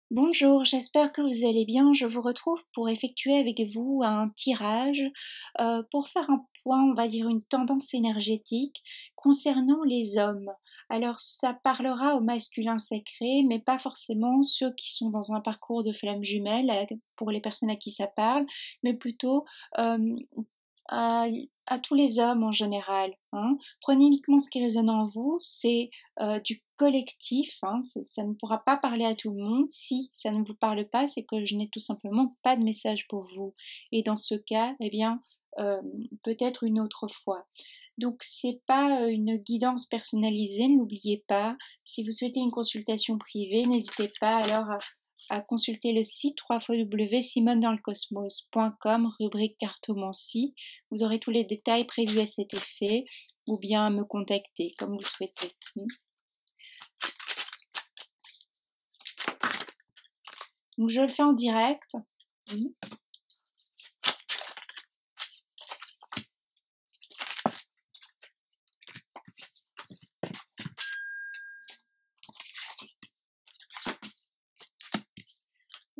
Bonjour, j'espère que vous allez bien. Je vous retrouve pour effectuer avec vous un tirage pour faire un point, on va dire une tendance énergétique concernant les hommes. Alors ça parlera au masculin sacré, mais pas forcément ceux qui sont dans un parcours de flamme jumelle pour les personnes à qui ça parle, mais plutôt euh, à, à tous les hommes en général, hein. Prenez uniquement ce qui résonne en vous, c'est du collectif, hein, ça ne pourra pas parler à tout le monde. Si ça ne vous parle pas, c'est que je n'ai tout simplement pas de message pour vous. Et dans ce cas, eh bien, euh, peut-être une autre fois. Donc c'est pas une guidance personnalisée, n'oubliez pas. Si vous souhaitez une consultation privée, n'hésitez pas alors à consulter le site www.simonedanslecosmos.com, rubrique cartomancie. Vous aurez tous les détails prévus à cet effet, ou bien me contacter comme vous souhaitez. Donc je le fais en direct.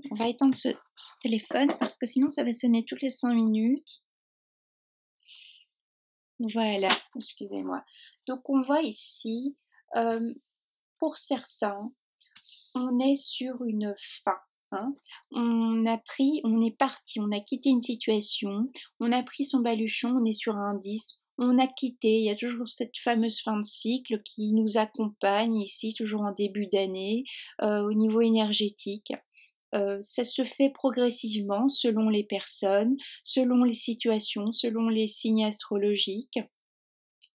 On va éteindre ce téléphone parce que sinon ça va sonner toutes les 5 minutes. Voilà, excusez-moi. Donc on voit ici, pour certains, on est sur une fin. Hein. On est parti, on a quitté une situation, on a pris son baluchon, on est sur un 10, on a quitté, il y a toujours cette fameuse fin de cycle qui nous accompagne ici, toujours en début d'année, au niveau énergétique. Ça se fait progressivement selon les personnes, selon les situations, selon les signes astrologiques.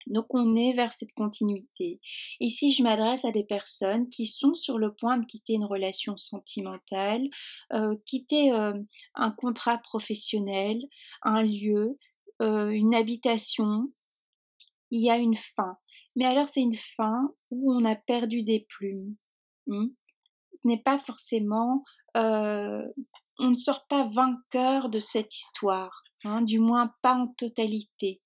Donc on est vers cette continuité. Ici, je m'adresse à des personnes qui sont sur le point de quitter une relation sentimentale, quitter un contrat professionnel, un lieu, une habitation. Il y a une fin. Mais alors c'est une fin où on a perdu des plumes. Ce n'est pas forcément... on ne sort pas vainqueur de cette histoire, du moins pas en totalité.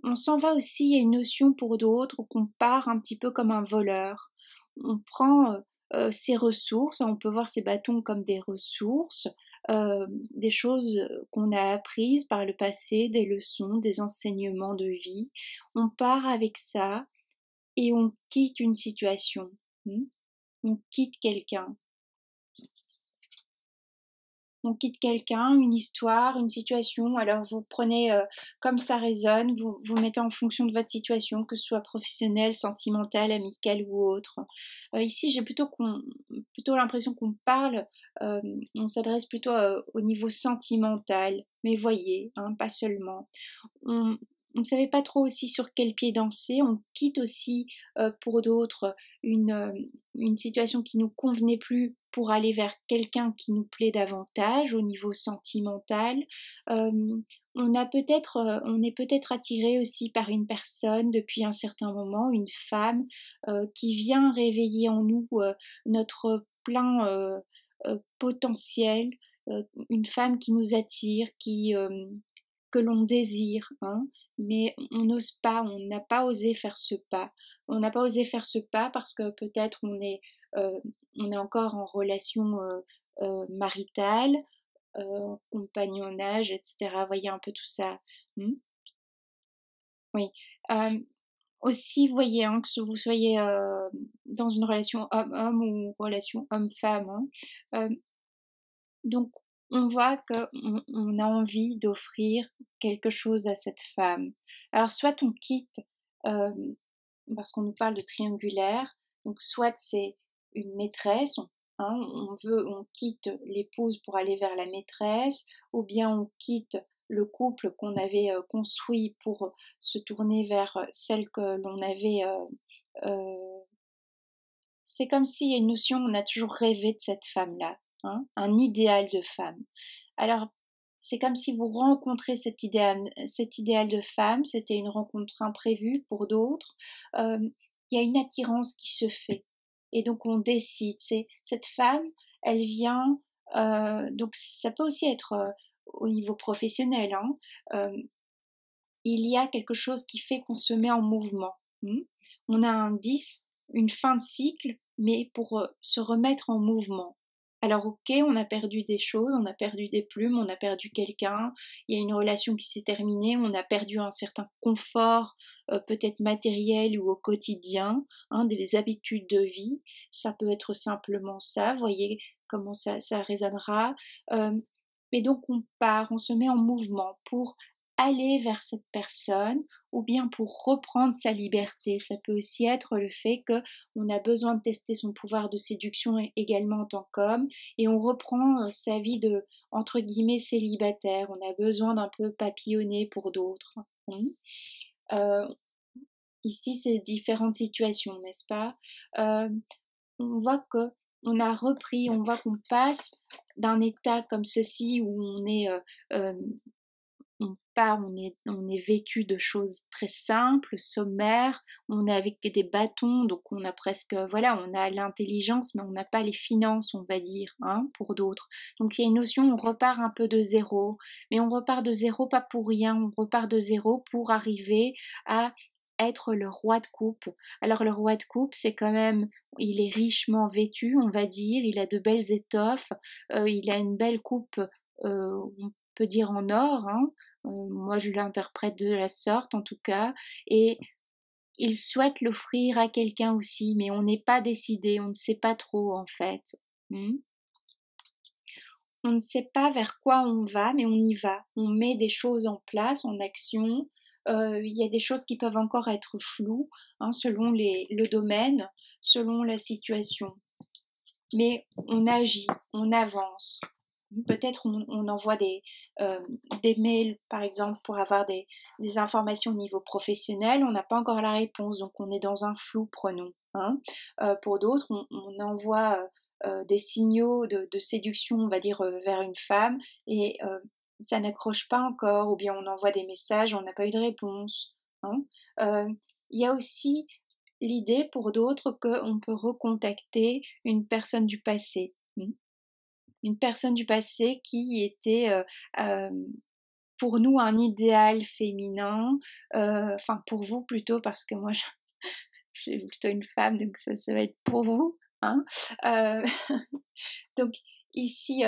On s'en va aussi, il y a une notion pour d'autres qu'on part un petit peu comme un voleur. On prend ses ressources, on peut voir ces bâtons comme des ressources, des choses qu'on a apprises par le passé, des leçons, des enseignements de vie. On part avec ça et on quitte une situation. On quitte quelqu'un. On quitte quelqu'un, une histoire, une situation, alors vous prenez comme ça résonne, vous mettez en fonction de votre situation, que ce soit professionnelle, sentimentale, amicale ou autre. Ici, j'ai plutôt l'impression qu'on parle, on s'adresse plutôt au niveau sentimental, mais voyez, pas seulement. On, on ne savait pas trop aussi sur quel pied danser. On quitte aussi pour d'autres une situation qui nous convenait plus pour aller vers quelqu'un qui nous plaît davantage au niveau sentimental. Euh, on est peut-être attiré aussi par une personne depuis un certain moment, une femme qui vient réveiller en nous notre plein potentiel, une femme qui nous attire, que l'on désire, mais on n'ose pas, on n'a pas osé faire ce pas. On n'a pas osé faire ce pas parce que peut-être on est encore en relation maritale, compagnonnage, etc. Voyez un peu tout ça. Oui. Euh, Aussi, voyez que vous soyez dans une relation homme-homme ou relation homme-femme. Donc, on voit qu'on a envie d'offrir quelque chose à cette femme. Alors, soit on quitte, euh, parce qu'on nous parle de triangulaire, donc soit c'est une maîtresse, on quitte l'épouse pour aller vers la maîtresse, ou bien on quitte le couple qu'on avait construit pour se tourner vers celle que l'on avait. Euh, c'est comme s'il y a une notion, on a toujours rêvé de cette femme-là, un idéal de femme. Alors, c'est comme si vous rencontrez cet idéal de femme, c'était une rencontre imprévue pour d'autres. Il y a une attirance qui se fait. Et donc, on décide. C'est cette femme, elle vient. Donc, ça peut aussi être au niveau professionnel. Il y a quelque chose qui fait qu'on se met en mouvement. On a un 10, une fin de cycle, mais pour se remettre en mouvement. Alors ok, on a perdu des choses, on a perdu des plumes, on a perdu quelqu'un, il y a une relation qui s'est terminée, on a perdu un certain confort, peut-être matériel ou au quotidien, hein, des habitudes de vie. Ça peut être simplement ça, voyez comment ça résonnera. Euh, mais donc on part, on se met en mouvement pour aller vers cette personne ou bien pour reprendre sa liberté. Ça peut aussi être le fait que on a besoin de tester son pouvoir de séduction également en tant qu'homme et on reprend sa vie de entre guillemets célibataire. On a besoin d'un peu papillonner pour d'autres. Euh, Ici, c'est différentes situations, n'est-ce pas? Euh, on voit que on a repris, on voit qu'on passe d'un état comme ceci où on est euh, on est vêtu de choses très simples, sommaires, on est avec des bâtons, donc on a presque, voilà, on a l'intelligence, mais on n'a pas les finances, on va dire, hein, pour d'autres. Donc il y a une notion, on repart un peu de zéro, mais on repart de zéro pas pour rien, on repart de zéro pour arriver à être le roi de coupe. Alors le roi de coupe, c'est quand même, il est richement vêtu, on va dire, il a de belles étoffes, il a une belle coupe, on peut dire en or, hein, moi, je l'interprète de la sorte, en tout cas, et il souhaite l'offrir à quelqu'un aussi, mais on n'est pas décidé, on ne sait pas trop, en fait. On ne sait pas vers quoi on va, mais on y va. On met des choses en place, en action. Il y a des choses qui peuvent encore être floues, hein, selon le domaine, selon la situation. Mais on agit, on avance. Peut-être on envoie des mails, par exemple, pour avoir des informations au niveau professionnel. On n'a pas encore la réponse, donc on est dans un flou, prenons. Hein. Pour d'autres, on envoie des signaux de séduction, on va dire, vers une femme, et ça n'accroche pas encore, ou bien on envoie des messages, on n'a pas eu de réponse. Hein. Il y a aussi l'idée pour d'autres qu'on peut recontacter une personne du passé. Une personne du passé qui était pour nous un idéal féminin, enfin pour vous plutôt parce que moi je suis plutôt une femme donc ça va être pour vous. Hein. Euh, donc ici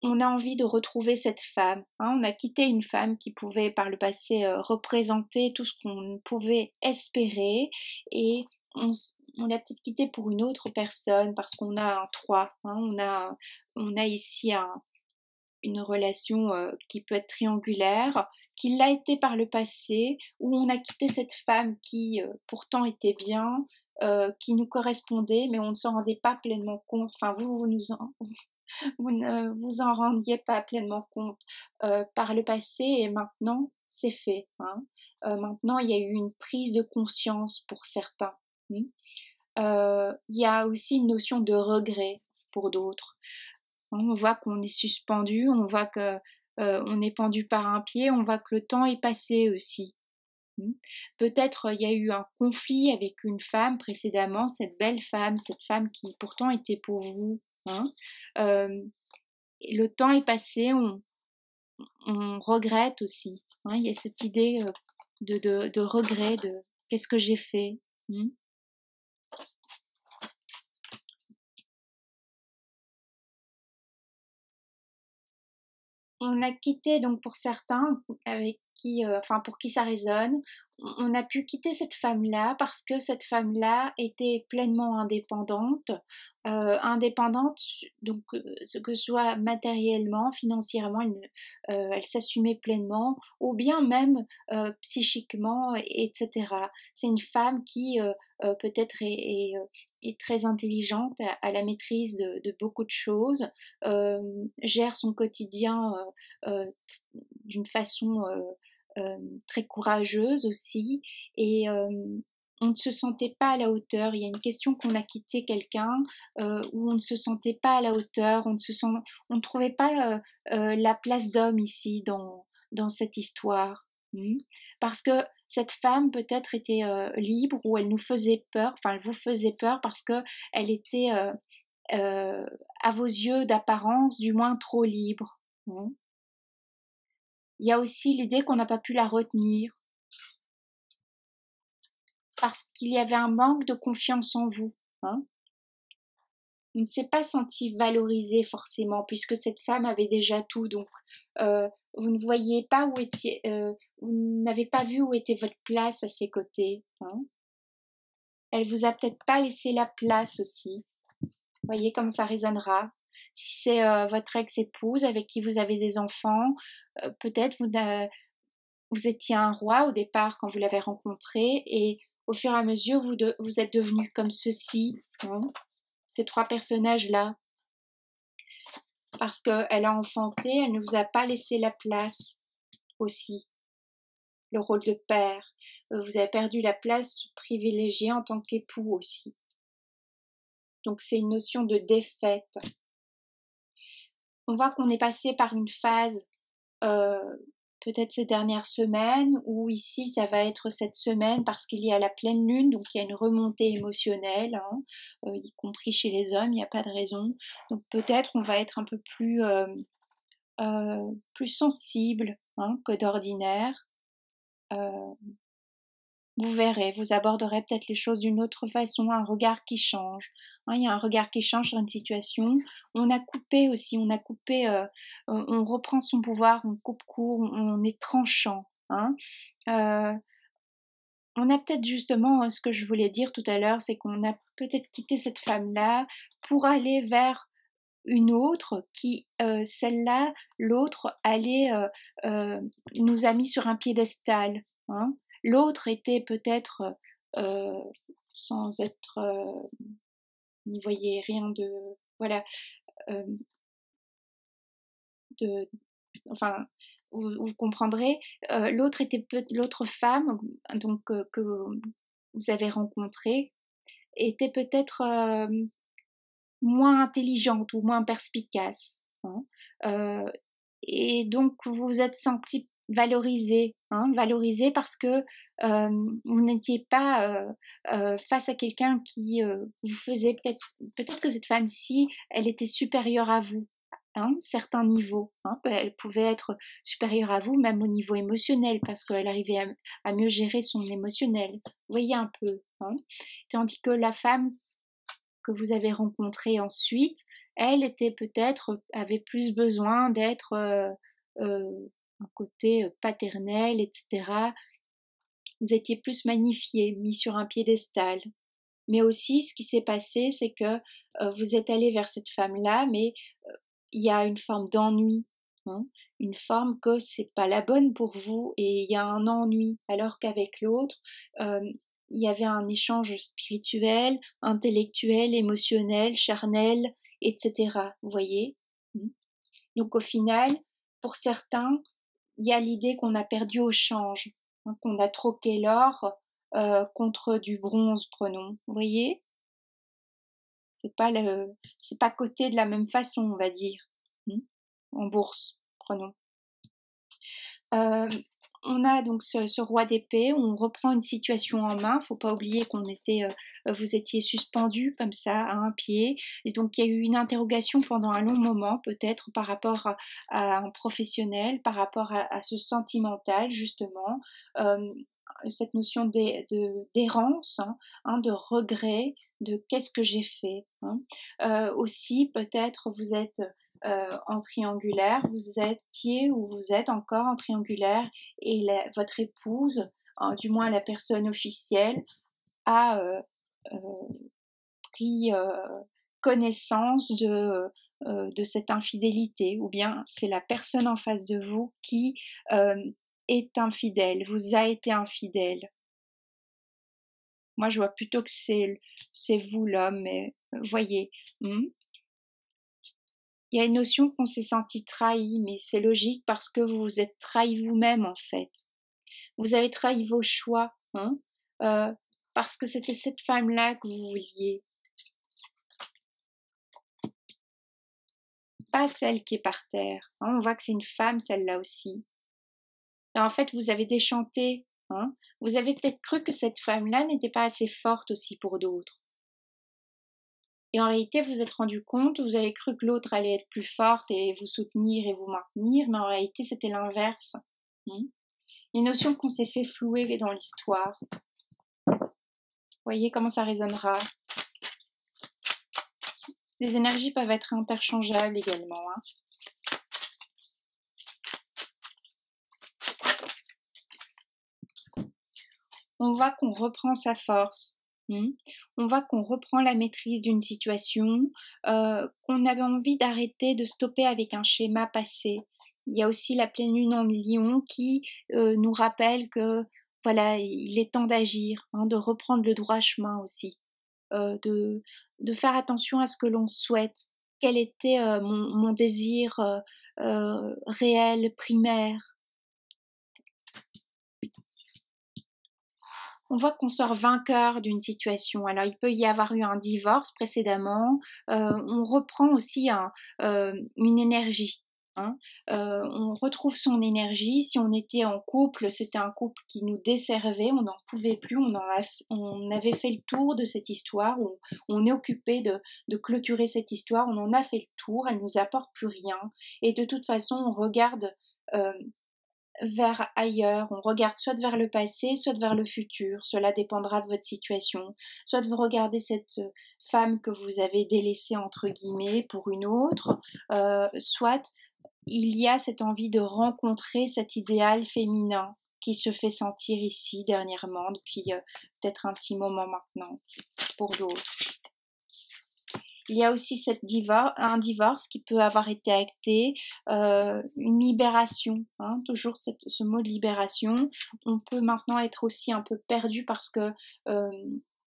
on a envie de retrouver cette femme. Hein. On a quitté une femme qui pouvait par le passé représenter tout ce qu'on pouvait espérer et on l'a peut-être quitté pour une autre personne parce qu'on a un 3. Hein. On a ici une relation qui peut être triangulaire, qui l'a été par le passé, où on a quitté cette femme qui pourtant était bien, qui nous correspondait, mais on ne s'en rendait pas pleinement compte. Enfin, vous ne vous en rendiez pas pleinement compte par le passé et maintenant c'est fait. Hein. Maintenant il y a eu une prise de conscience pour certains. Il y a aussi une notion de regret pour d'autres. On voit qu'on est suspendu, on voit que on est pendu par un pied, on voit que le temps est passé aussi. Peut-être il y a eu un conflit avec une femme précédemment, cette belle femme, cette femme qui pourtant était pour vous. Hein. Le temps est passé, on regrette aussi. Hein. Il y a cette idée de regret, de qu'est-ce que j'ai fait. On a quitté donc pour certains avec qui, enfin pour qui ça résonne, on a pu quitter cette femme-là parce que cette femme-là était pleinement indépendante, indépendante donc ce que ce soit matériellement, financièrement, elle s'assumait pleinement, ou bien même psychiquement, etc. C'est une femme qui peut-être est très intelligente, à la maîtrise de beaucoup de choses, gère son quotidien d'une façon très courageuse aussi, et on ne se sentait pas à la hauteur. Il y a une question qu'on a quitté quelqu'un où on ne se sentait pas à la hauteur, on ne trouvait pas la place d'homme ici dans cette histoire. Parce que cette femme peut-être était libre, ou elle nous faisait peur, enfin elle vous faisait peur parce que elle était à vos yeux d'apparence du moins trop libre. Il y a aussi l'idée qu'on n'a pas pu la retenir parce qu'il y avait un manque de confiance en vous. hein. On ne s'est pas senti valorisé forcément, puisque cette femme avait déjà tout, donc vous ne voyez pas où étiez, vous n'avez pas vu où était votre place à ses côtés, hein. Elle vous a peut-être pas laissé la place aussi. Voyez comme ça résonnera. Si c'est votre ex-épouse avec qui vous avez des enfants, peut-être vous étiez un roi au départ quand vous l'avez rencontré, et au fur et à mesure vous êtes devenu comme ceci, hein, ces trois personnages-là, parce qu'elle a enfanté, elle ne vous a pas laissé la place aussi, le rôle de père. Vous avez perdu la place privilégiée en tant qu'époux aussi. Donc c'est une notion de défaite. On voit qu'on est passé par une phase, peut-être ces dernières semaines, ou ici ça va être cette semaine parce qu'il y a la pleine lune, donc il y a une remontée émotionnelle, hein, y compris chez les hommes, il n'y a pas de raison. Donc peut-être on va être un peu plus sensible, hein, que d'ordinaire. Vous verrez, vous aborderez peut-être les choses d'une autre façon, un regard qui change, hein, il y a un regard qui change sur une situation. On a coupé aussi, on reprend son pouvoir, on coupe court, on est tranchant, hein. On a peut-être justement, ce que je voulais dire tout à l'heure, c'est qu'on a peut-être quitté cette femme-là pour aller vers une autre qui, celle-là, l'autre nous a mis sur un piédestal, hein. L'autre était peut-être, euh, sans être, n'y voyez rien de, voilà, euh, de, enfin, vous comprendrez. L'autre femme, donc que vous avez rencontrée, était peut-être moins intelligente ou moins perspicace, hein. Et donc vous vous êtes senti valorisé, hein, valorisé parce que vous n'étiez pas face à quelqu'un qui vous faisait peut-être que cette femme-ci, elle était supérieure à vous, hein, certains niveaux, hein, elle pouvait être supérieure à vous même au niveau émotionnel parce qu'elle arrivait à mieux gérer son émotionnel. Vous voyez un peu, hein. Tandis que la femme que vous avez rencontrée ensuite, elle était peut-être, avait plus besoin d'être un côté paternel, etc. Vous étiez plus magnifié, mis sur un piédestal. Mais aussi, ce qui s'est passé, c'est que vous êtes allé vers cette femme-là, mais il y a une forme d'ennui, hein, une forme que c'est pas la bonne pour vous, et il y a un ennui, alors qu'avec l'autre, euh, il y avait un échange spirituel, intellectuel, émotionnel, charnel, etc. Vous voyez? Donc au final, pour certains, il y a l'idée qu'on a perdu au change, hein, qu'on a troqué l'or contre du bronze, prenons. Vous voyez? C'est pas coté de la même façon, on va dire, en bourse, prenons. On a donc ce roi d'épée, on reprend une situation en main, faut pas oublier vous étiez suspendu comme ça à un pied, et donc il y a eu une interrogation pendant un long moment, peut-être par rapport à un professionnel, par rapport à ce sentimental justement, cette notion d'errance, de regret, de qu'est-ce que j'ai fait, hein. Aussi peut-être vous êtes en triangulaire, vous étiez ou vous êtes encore en triangulaire, et votre épouse, du moins la personne officielle, a euh, pris connaissance de cette infidélité, ou bien c'est la personne en face de vous qui est infidèle, vous a été infidèle. Moi, je vois plutôt que c'est vous l'homme, mais voyez. Il y a une notion qu'on s'est senti trahi, mais c'est logique parce que vous vous êtes trahi vous-même en fait. Vous avez trahi vos choix, hein, parce que c'était cette femme-là que vous vouliez, pas celle qui est par terre, hein. On voit que c'est une femme, celle-là aussi. Et en fait, vous avez déchanté, hein. Vous avez peut-être cru que cette femme-là n'était pas assez forte aussi pour d'autres. Et en réalité, vous vous êtes rendu compte, vous avez cru que l'autre allait être plus forte et vous soutenir et vous maintenir, mais en réalité, c'était l'inverse. Les notions qu'on s'est fait flouer dans l'histoire. Voyez comment ça résonnera. Les énergies peuvent être interchangeables également. Hein. On voit qu'on reprend sa force. On voit qu'on reprend la maîtrise d'une situation, qu'on avait envie d'arrêter, de stopper avec un schéma passé. Il y a aussi la pleine lune en Lion qui nous rappelle que voilà, il est temps d'agir, hein, de reprendre le droit chemin aussi, de faire attention à ce que l'on souhaite. Quel était mon désir réel, primaire. On voit qu'on sort vainqueur d'une situation. Alors, il peut y avoir eu un divorce précédemment. On reprend aussi une énergie. Hein. On retrouve son énergie. Si on était en couple, c'était un couple qui nous desservait, on n'en pouvait plus, on avait fait le tour de cette histoire, on est occupé de clôturer cette histoire, on en a fait le tour, elle nous apporte plus rien. Et de toute façon, on regarde vers ailleurs, on regarde soit vers le passé, soit vers le futur, cela dépendra de votre situation, soit vous regardez cette femme que vous avez délaissée entre guillemets pour une autre, soit il y a cette envie de rencontrer cet idéal féminin qui se fait sentir ici dernièrement, depuis peut-être un petit moment maintenant, pour d'autres. Il y a aussi un divorce qui peut avoir été acté, une libération, hein, toujours ce mot de libération. On peut maintenant être aussi un peu perdu parce que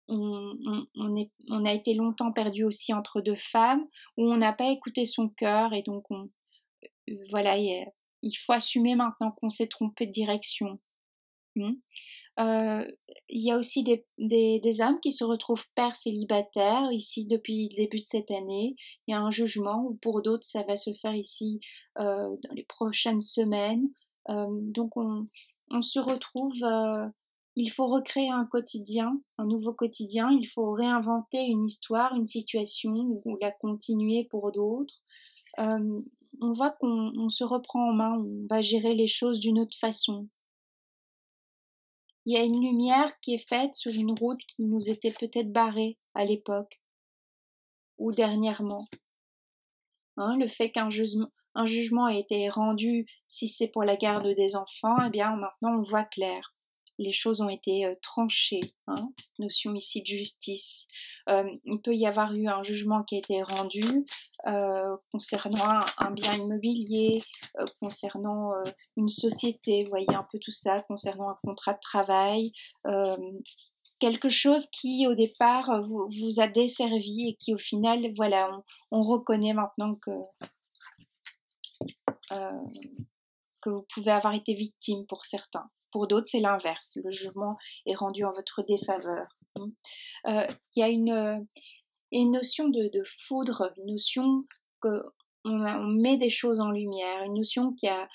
on a été longtemps perdu aussi entre deux femmes, où on n'a pas écouté son cœur et donc voilà, il faut assumer maintenant qu'on s'est trompé de direction. Il y a aussi des hommes qui se retrouvent pères célibataires ici depuis le début de cette année. Il y a un jugement, ou pour d'autres ça va se faire ici dans les prochaines semaines. Donc on se retrouve, il faut recréer un quotidien, un nouveau quotidien, il faut réinventer une histoire, une situation, ou la continuer pour d'autres. On voit qu'on se reprend en main, on va gérer les choses d'une autre façon. Il y a une lumière qui est faite sur une route qui nous était peut-être barrée à l'époque ou dernièrement. Hein, le fait qu'un jugement ait été rendu, si c'est pour la garde des enfants, eh bien maintenant on voit clair. Les choses ont été tranchées, hein, cette notion ici de justice. Il peut y avoir eu un jugement qui a été rendu concernant un bien immobilier, concernant une société, vous voyez un peu tout ça, concernant un contrat de travail, quelque chose qui au départ vous a desservi et qui au final, voilà, on reconnaît maintenant que vous pouvez avoir été victime pour certains. Pour d'autres, c'est l'inverse. Le jugement est rendu en votre défaveur. Il y a une notion de foudre, une notion qu'on met des choses en lumière, une notion qui a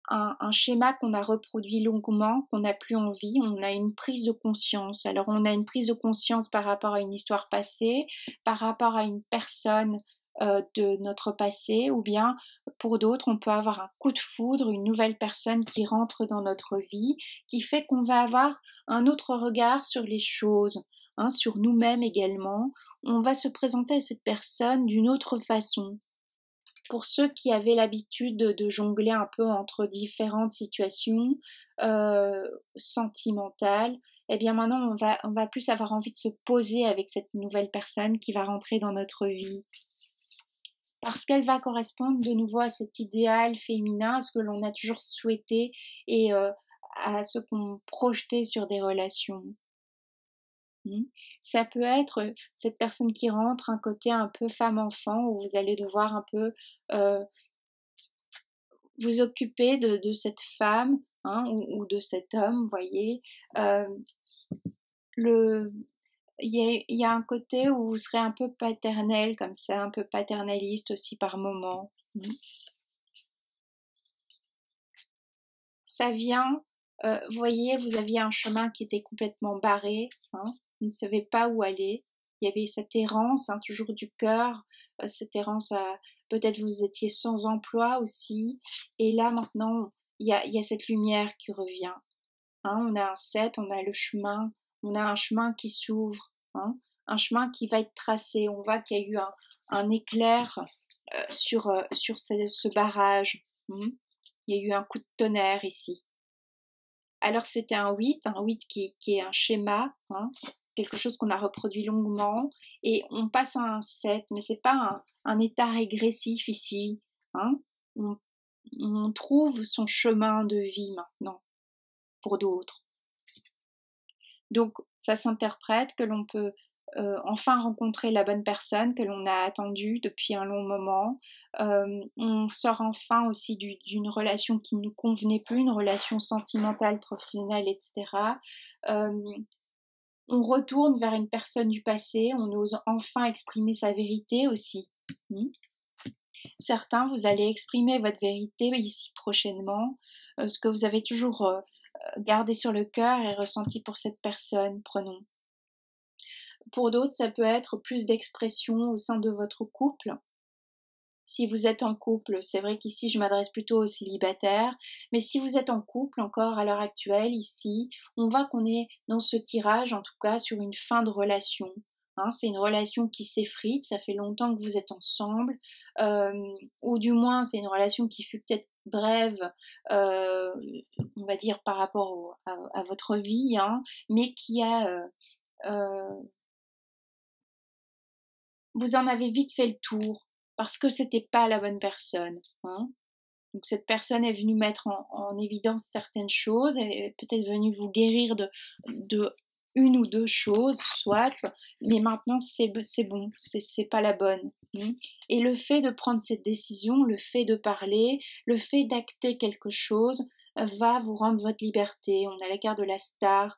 un schéma qu'on a reproduit longuement, qu'on n'a plus envie, on a une prise de conscience. Alors on a une prise de conscience par rapport à une histoire passée, par rapport à une personne de notre passé, ou bien pour d'autres on peut avoir un coup de foudre, une nouvelle personne qui rentre dans notre vie, qui fait qu'on va avoir un autre regard sur les choses, hein, sur nous-mêmes également. On va se présenter à cette personne d'une autre façon. Pour ceux qui avaient l'habitude de jongler un peu entre différentes situations sentimentales, eh bien maintenant on va plus avoir envie de se poser avec cette nouvelle personne qui va rentrer dans notre vie. Parce qu'elle va correspondre de nouveau à cet idéal féminin, à ce que l'on a toujours souhaité et à ce qu'on projetait sur des relations. Ça peut être cette personne qui rentre, un côté un peu femme-enfant, où vous allez devoir un peu vous occuper de cette femme, hein, ou de cet homme, vous voyez. Il y a un côté où vous serez un peu paternel comme ça, un peu paternaliste aussi par moment. Ça vient, vous voyez, vous aviez un chemin qui était complètement barré, hein, vous ne savez pas où aller. Il y avait cette errance, hein, toujours du cœur, cette errance, peut-être vous étiez sans emploi aussi. Et là maintenant, il y a cette lumière qui revient. Hein, on a un 7, on a le chemin, on a un chemin qui s'ouvre. Hein, un chemin qui va être tracé. On voit qu'il y a eu un éclair sur ce barrage. Il y a eu un coup de tonnerre ici. Alors c'était un 8 qui est un schéma, quelque chose qu'on a reproduit longuement, et on passe à un 7, mais c'est pas un état régressif ici. On trouve son chemin de vie maintenant, pour d'autres. Donc ça s'interprète que l'on peut enfin rencontrer la bonne personne que l'on a attendue depuis un long moment. On sort enfin aussi d'une relation qui ne nous convenait plus, une relation sentimentale, professionnelle, etc. On retourne vers une personne du passé, on ose enfin exprimer sa vérité aussi. Certains, vous allez exprimer votre vérité ici prochainement, ce que vous avez toujours gardé sur le cœur et ressenti pour cette personne, prenons. Pour d'autres, ça peut être plus d'expression au sein de votre couple. Si vous êtes en couple, c'est vrai qu'ici je m'adresse plutôt aux célibataires, mais si vous êtes en couple encore à l'heure actuelle, ici, on voit qu'on est dans ce tirage, en tout cas, sur une fin de relation. C'est une relation qui s'effrite, ça fait longtemps que vous êtes ensemble, ou du moins c'est une relation qui fut peut-être brève, on va dire par rapport à votre vie, mais qui a... vous en avez vite fait le tour, parce que c'était pas la bonne personne. Donc cette personne est venue mettre en évidence certaines choses, elle est peut-être venue vous guérir de une ou deux choses, soit, mais maintenant c'est bon, c'est pas la bonne. Et le fait de prendre cette décision, le fait de parler, le fait d'acter quelque chose, va vous rendre votre liberté. On a la carte de la star,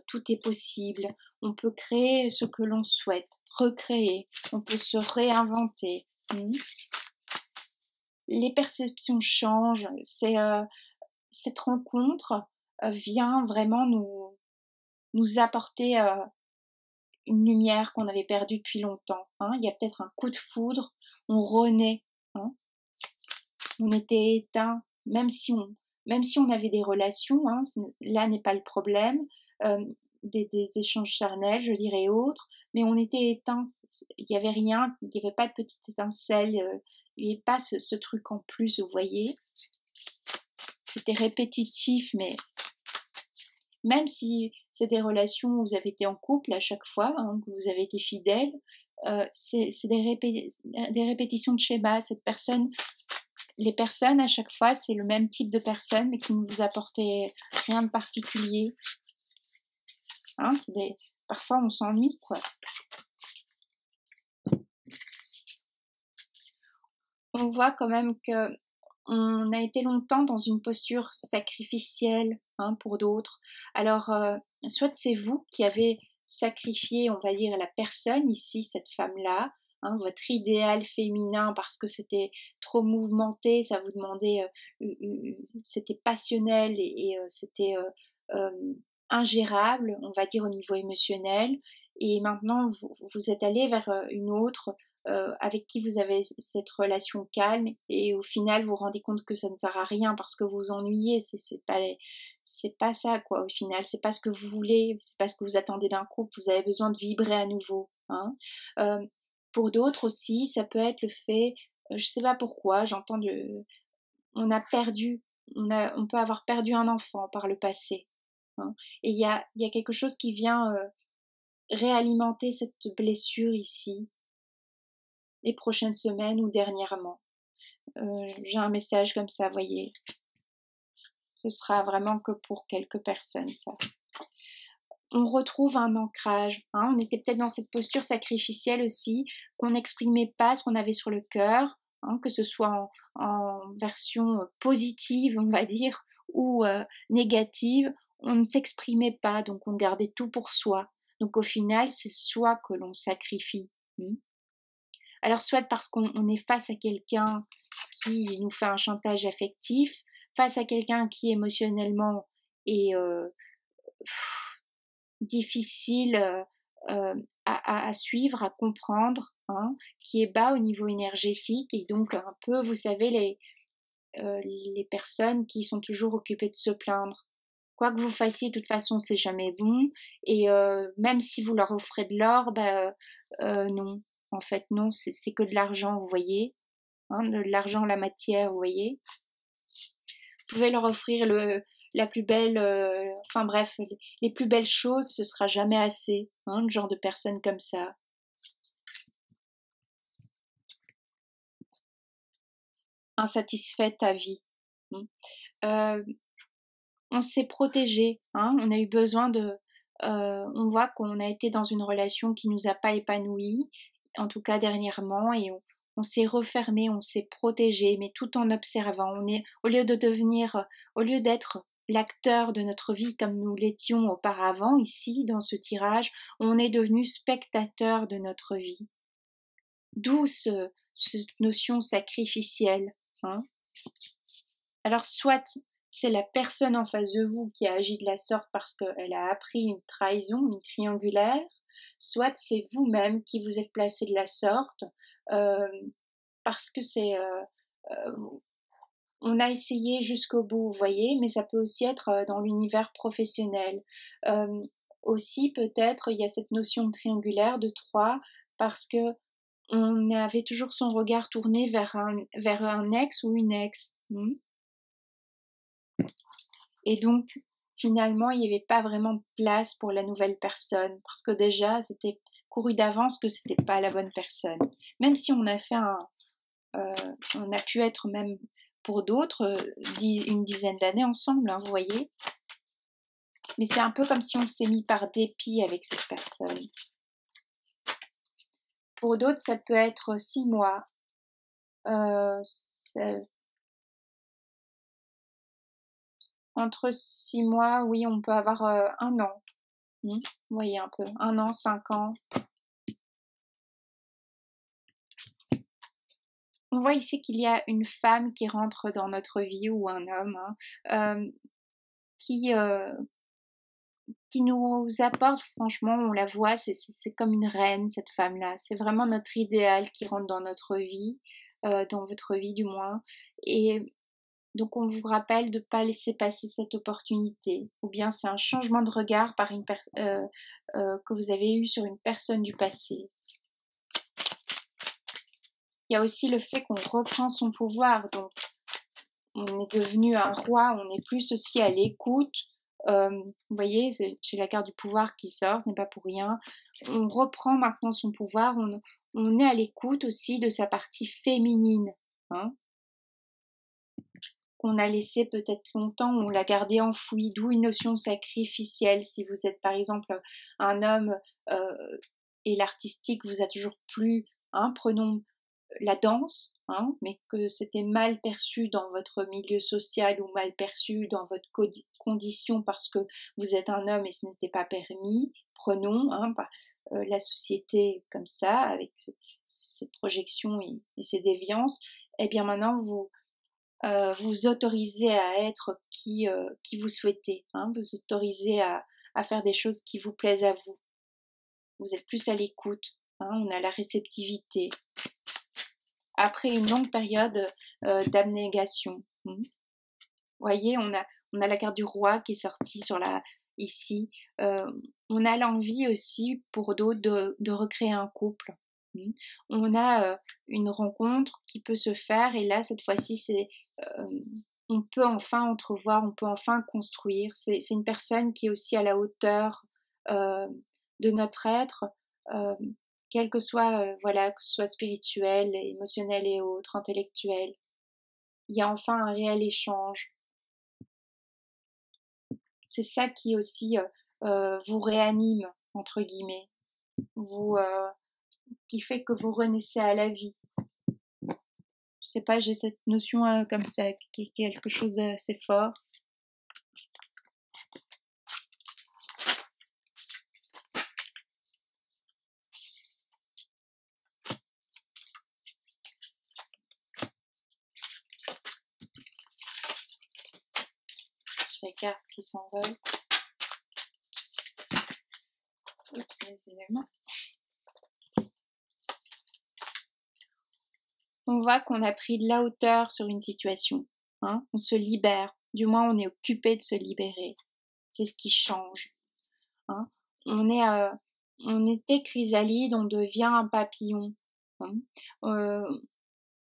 tout est possible. On peut créer ce que l'on souhaite, recréer, on peut se réinventer. Les perceptions changent. Cette rencontre vient vraiment nous apporter une lumière qu'on avait perdue depuis longtemps. Il y a peut-être un coup de foudre, on renaît. On était éteint, même si on avait des relations, là n'est pas le problème, des échanges charnels, je dirais autres, mais on était éteint, il n'y avait rien, il n'y avait pas de petite étincelle, il n'y avait pas ce truc en plus, vous voyez. C'était répétitif, mais même si c'est des relations où vous avez été en couple à chaque fois, que vous avez été fidèle, c'est des répétitions de schémas. Les personnes à chaque fois, c'est le même type de personne, mais qui ne vous apportait rien de particulier. Parfois on s'ennuie, quoi. On voit quand même que on a été longtemps dans une posture sacrificielle, pour d'autres. Alors, soit c'est vous qui avez sacrifié, on va dire, la personne ici, cette femme-là, votre idéal féminin, parce que c'était trop mouvementé, ça vous demandait, c'était passionnel et c'était ingérable, on va dire, au niveau émotionnel. Et maintenant, vous êtes allé vers une autre avec qui vous avez cette relation calme, et au final vous vous rendez compte que ça ne sert à rien parce que vous vous ennuyez. C'est pas ça, quoi. Au final, c'est pas ce que vous voulez, c'est pas ce que vous attendez d'un couple. Vous avez besoin de vibrer à nouveau. Pour d'autres aussi, ça peut être le fait, je sais pas pourquoi, on a perdu, on peut avoir perdu un enfant par le passé. Et il y a quelque chose qui vient réalimenter cette blessure ici, les prochaines semaines ou dernièrement. J'ai un message comme ça, voyez. Ce sera vraiment que pour quelques personnes, ça. On retrouve un ancrage. On était peut-être dans cette posture sacrificielle aussi, qu'on n'exprimait pas ce qu'on avait sur le cœur, que ce soit en version positive, on va dire, ou négative. On ne s'exprimait pas, donc on gardait tout pour soi. Donc au final, c'est soi que l'on sacrifie. Alors soit parce qu'on est face à quelqu'un qui nous fait un chantage affectif, face à quelqu'un qui émotionnellement est difficile à suivre, à comprendre, qui est bas au niveau énergétique, et donc un peu, vous savez, les personnes qui sont toujours occupées de se plaindre. quoi que vous fassiez, de toute façon, c'est jamais bon. Et même si vous leur offrez de l'or, non. En fait, non, c'est que de l'argent, vous voyez. Hein, de l'argent, la matière, vous voyez. Vous pouvez leur offrir la plus belle, enfin bref, les plus belles choses, ce sera jamais assez. Hein, le genre de personne comme ça. Insatisfaite à vie. On s'est protégé, hein, on a eu besoin de... on voit qu'on a été dans une relation qui nous a pas épanoui, en tout cas dernièrement, et on s'est refermé, on s'est protégé, mais tout en observant. Au lieu de devenir, au lieu d'être l'acteur de notre vie comme nous l'étions auparavant, ici, dans ce tirage, on est devenu spectateur de notre vie. D'où cette notion sacrificielle. Hein. Alors, soit c'est la personne en face de vous qui a agi de la sorte parce qu'elle a appris une trahison, une triangulaire, soit c'est vous-même qui vous êtes placé de la sorte parce que on a essayé jusqu'au bout, vous voyez, mais ça peut aussi être dans l'univers professionnel. Aussi, peut-être, il y a cette notion de triangulaire, de 3, parce que on avait toujours son regard tourné vers un ex ou une ex. Et donc, finalement, il n'y avait pas vraiment de place pour la nouvelle personne, parce que déjà, c'était couru d'avance que c'était pas la bonne personne. Même si on a fait on a pu être même pour d'autres une dizaine d'années ensemble, hein, vous voyez. Mais c'est un peu comme si on s'est mis par dépit avec cette personne. Pour d'autres, ça peut être 6 mois. Entre 6 mois, oui, on peut avoir 1 an. Vous voyez un peu, 1 an, 5 ans. On voit ici qu'il y a une femme qui rentre dans notre vie ou un homme qui nous apporte, franchement, on la voit, c'est comme une reine, cette femme-là. C'est vraiment notre idéal qui rentre dans notre vie, dans votre vie du moins. Et donc on vous rappelle de ne pas laisser passer cette opportunité. Ou bien c'est un changement de regard que vous avez eu sur une personne du passé. Il y a aussi le fait qu'on reprend son pouvoir, donc on est devenu un roi, on n'est plus aussi à l'écoute. Vous voyez, j'ai la carte du pouvoir qui sort, ce n'est pas pour rien. On reprend maintenant son pouvoir, on est à l'écoute aussi de sa partie féminine, hein, qu'on a laissé peut-être longtemps, on l'a gardé enfoui, d'où une notion sacrificielle. Si vous êtes par exemple un homme et l'artistique vous a toujours plu, hein, prenons la danse, hein, mais que c'était mal perçu dans votre milieu social ou mal perçu dans votre condition parce que vous êtes un homme et ce n'était pas permis, prenons hein, la société comme ça, avec ses projections et ses déviances, et bien maintenant vous autorisez à être qui vous souhaitez, hein, vous autorisez à faire des choses qui vous plaisent à vous. Vous êtes plus à l'écoute, hein, on a la réceptivité. Après une longue période d'abnégation. Vous voyez, on a la carte du roi qui est sortie ici. On a l'envie aussi pour d'autres de recréer un couple. On a une rencontre qui peut se faire et là cette fois-ci on peut enfin entrevoir, on peut enfin construire. C'est une personne qui est aussi à la hauteur de notre être. Quel que soit, que ce soit spirituel, émotionnel et autres, intellectuel. Il y a enfin un réel échange. C'est ça qui aussi vous réanime, entre guillemets, qui fait que vous renaissez à la vie. Je sais pas, j'ai cette notion comme ça, qui est quelque chose d'assez fort. Les cartes qui s'envolent. Oups, les éléments. On voit qu'on a pris de la hauteur sur une situation. Hein, on se libère. Du moins, on est occupé de se libérer. c'est ce qui change. Hein. On était chrysalide, on devient un papillon. Hein.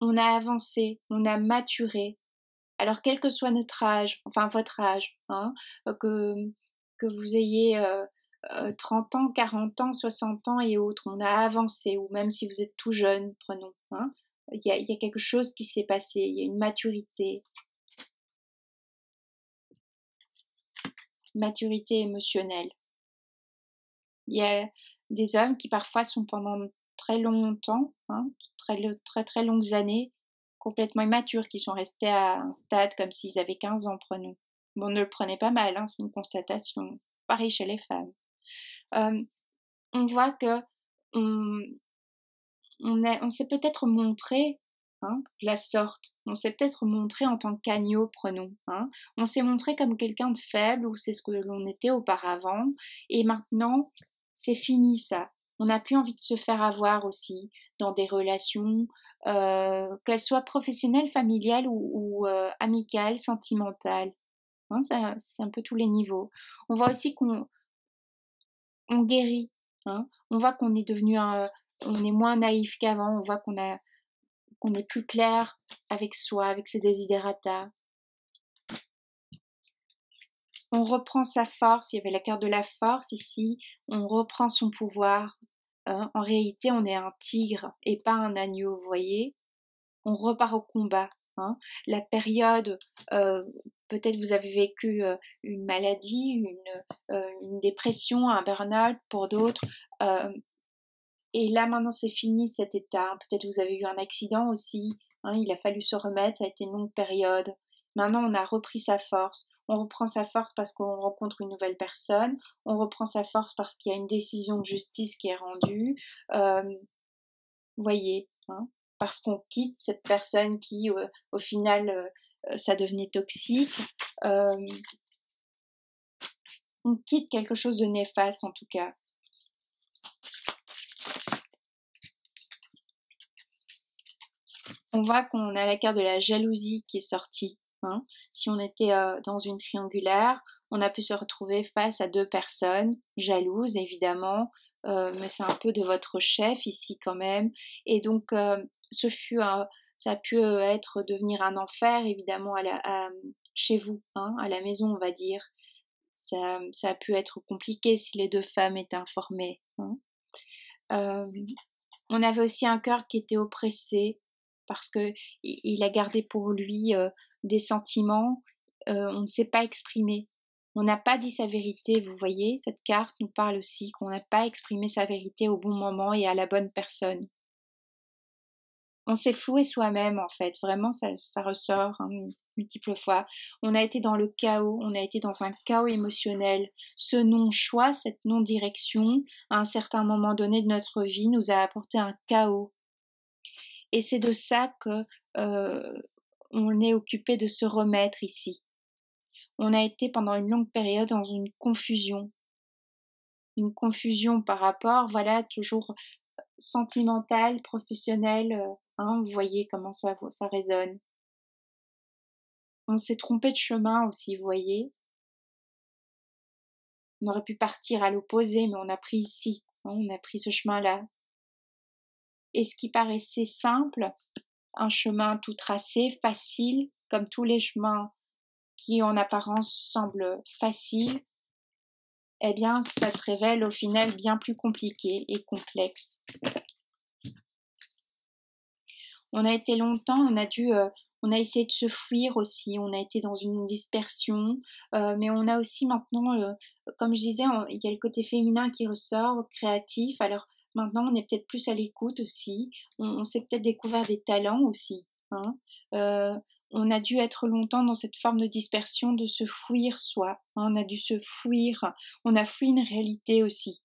On a avancé, on a maturé. Alors quel que soit notre âge, enfin votre âge, hein, que vous ayez 30 ans, 40 ans, 60 ans et autres, on a avancé, ou même si vous êtes tout jeune, prenons. Hein, il y a quelque chose qui s'est passé, il y a une maturité émotionnelle. Il y a des hommes qui parfois sont pendant très longtemps, hein, très longues années, complètement immatures, qui sont restés à un stade comme s'ils avaient 15 ans, prenons. Bon, ne le prenez pas mal, hein, c'est une constatation. Pareil chez les femmes. On voit que on s'est peut-être montré, hein, de la sorte. On s'est peut-être montré en tant qu'agneau, prenons. Hein. On s'est montré comme quelqu'un de faible, ou c'est ce que l'on était auparavant. Et maintenant, c'est fini ça. On n'a plus envie de se faire avoir aussi dans des relations, qu'elles soient professionnelles, familiales ou amicales, sentimentales. Hein, c'est un peu tous les niveaux. On voit aussi qu'on guérit. Hein. On voit qu'on est devenu on est moins naïf qu'avant. On voit qu'on est plus clair avec soi, avec ses desiderata. On reprend sa force. Il y avait la carte de la force ici. On reprend son pouvoir. Hein. En réalité, on est un tigre et pas un agneau, vous voyez. On repart au combat. Hein. La période, peut-être vous avez vécu une maladie, une dépression, un burn-out pour d'autres. Et là maintenant c'est fini cet état. Peut-être vous avez eu un accident aussi. Hein, il a fallu se remettre, ça a été une longue période. Maintenant on a repris sa force. On reprend sa force parce qu'on rencontre une nouvelle personne. On reprend sa force parce qu'il y a une décision de justice qui est rendue. Vous voyez, hein, parce qu'on quitte cette personne qui, au final, ça devenait toxique. On quitte quelque chose de néfaste en tout cas. On voit qu'on a la carte de la jalousie qui est sortie. Hein. Si on était dans une triangulaire, on a pu se retrouver face à deux personnes jalouses, évidemment, mais c'est un peu de votre chef ici quand même. Et donc, ça a pu devenir un enfer, évidemment, chez vous, hein, à la maison, on va dire. Ça a pu être compliqué si les deux femmes étaient informées. Hein. On avait aussi un cœur qui était oppressé, parce que il a gardé pour lui des sentiments, on ne s'est pas exprimé. On n'a pas dit sa vérité, vous voyez, cette carte nous parle aussi qu'on n'a pas exprimé sa vérité au bon moment et à la bonne personne. On s'est floué soi-même en fait, vraiment ça ressort hein, multiples fois. On a été dans le chaos, on a été dans un chaos émotionnel. Ce non-choix, cette non-direction, à un certain moment donné de notre vie, nous a apporté un chaos. Et c'est de ça que on est occupé de se remettre ici. On a été pendant une longue période dans une confusion par rapport, voilà, toujours sentimentale, professionnelle. Hein, vous voyez comment ça résonne. On s'est trompé de chemin aussi, vous voyez. On aurait pu partir à l'opposé, mais on a pris ici. Hein, on a pris ce chemin-là. Et ce qui paraissait simple, un chemin tout tracé, facile, comme tous les chemins qui en apparence semblent faciles, eh bien ça se révèle au final bien plus compliqué et complexe. On a été longtemps, on a essayé de se fuir aussi, on a été dans une dispersion, mais on a aussi maintenant, comme je disais, il y a le côté féminin qui ressort, créatif, alors maintenant on est peut-être plus à l'écoute aussi, on s'est peut-être découvert des talents aussi. Hein. On a dû être longtemps dans cette forme de dispersion, de se fuir soi, hein, on a dû se fuir, on a fui une réalité aussi.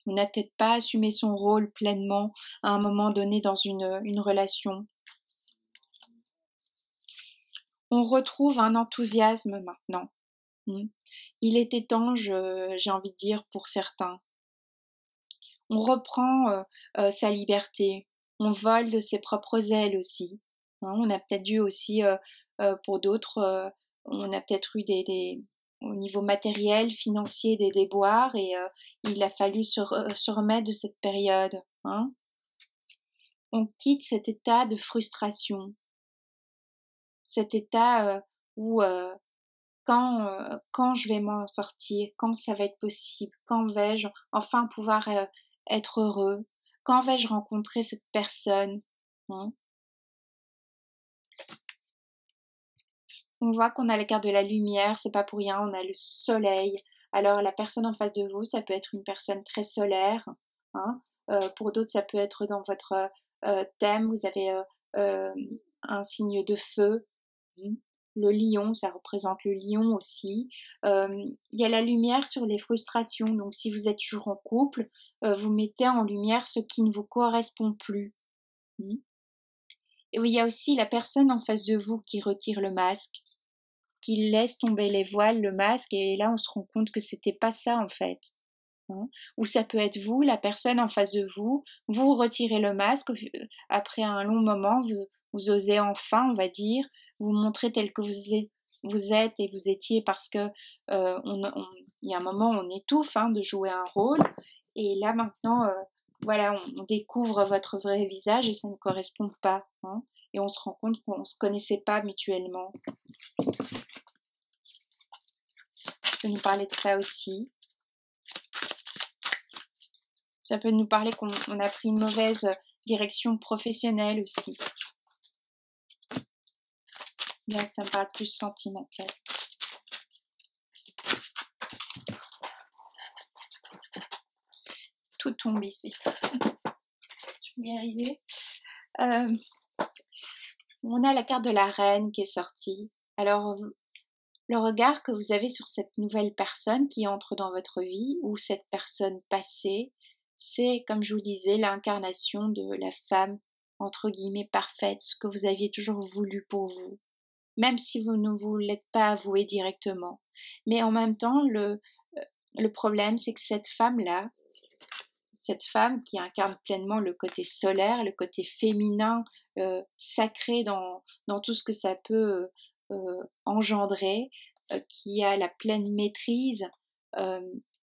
On n'a peut-être pas assumé son rôle pleinement à un moment donné dans une relation. On retrouve un enthousiasme maintenant. Il était temps, j'ai envie de dire, pour certains. On reprend sa liberté. On vole de ses propres ailes aussi. Hein, on a peut-être dû aussi, pour d'autres, on a peut-être eu au niveau matériel, financier, des déboires, et il a fallu se remettre de cette période. Hein. On quitte cet état de frustration, cet état où quand je vais m'en sortir, quand ça va être possible, quand vais-je enfin pouvoir être heureux, quand vais-je rencontrer cette personne. Hein. On voit qu'on a la carte de la lumière, c'est pas pour rien, on a le soleil. Alors la personne en face de vous, ça peut être une personne très solaire. Hein. Pour d'autres, ça peut être dans votre thème, vous avez un signe de feu. Le lion, ça représente le lion aussi. Il y a la lumière sur les frustrations. Donc si vous êtes toujours en couple, vous mettez en lumière ce qui ne vous correspond plus. Et il y a aussi la personne en face de vous qui retire le masque, qui laisse tomber les voiles, le masque, et là on se rend compte que c'était pas ça en fait. Hein. Ou ça peut être vous, la personne en face de vous, vous retirez le masque, après un long moment, vous osez enfin, on va dire, vous montrer tel que vous êtes et vous étiez, parce que il y a un moment on étouffe de jouer un rôle, et là maintenant, voilà, on découvre votre vrai visage et ça ne correspond pas. Hein, et on se rend compte qu'on ne se connaissait pas mutuellement. Je peux nous parler de ça aussi. Ça peut nous parler qu'on a pris une mauvaise direction professionnelle aussi. Bien que ça me parle plus sentimental. Tout tombe ici. Je vais y arriver. On a la carte de la reine qui est sortie. Alors, le regard que vous avez sur cette nouvelle personne qui entre dans votre vie, ou cette personne passée, c'est, comme je vous disais, l'incarnation de la femme, entre guillemets, parfaite, ce que vous aviez toujours voulu pour vous, même si vous ne vous l'êtes pas avoué directement. Mais en même temps, le problème, c'est que cette femme-là, cette femme qui incarne pleinement le côté solaire, le côté féminin, sacré dans tout ce que ça peut engendrer, qui a la pleine maîtrise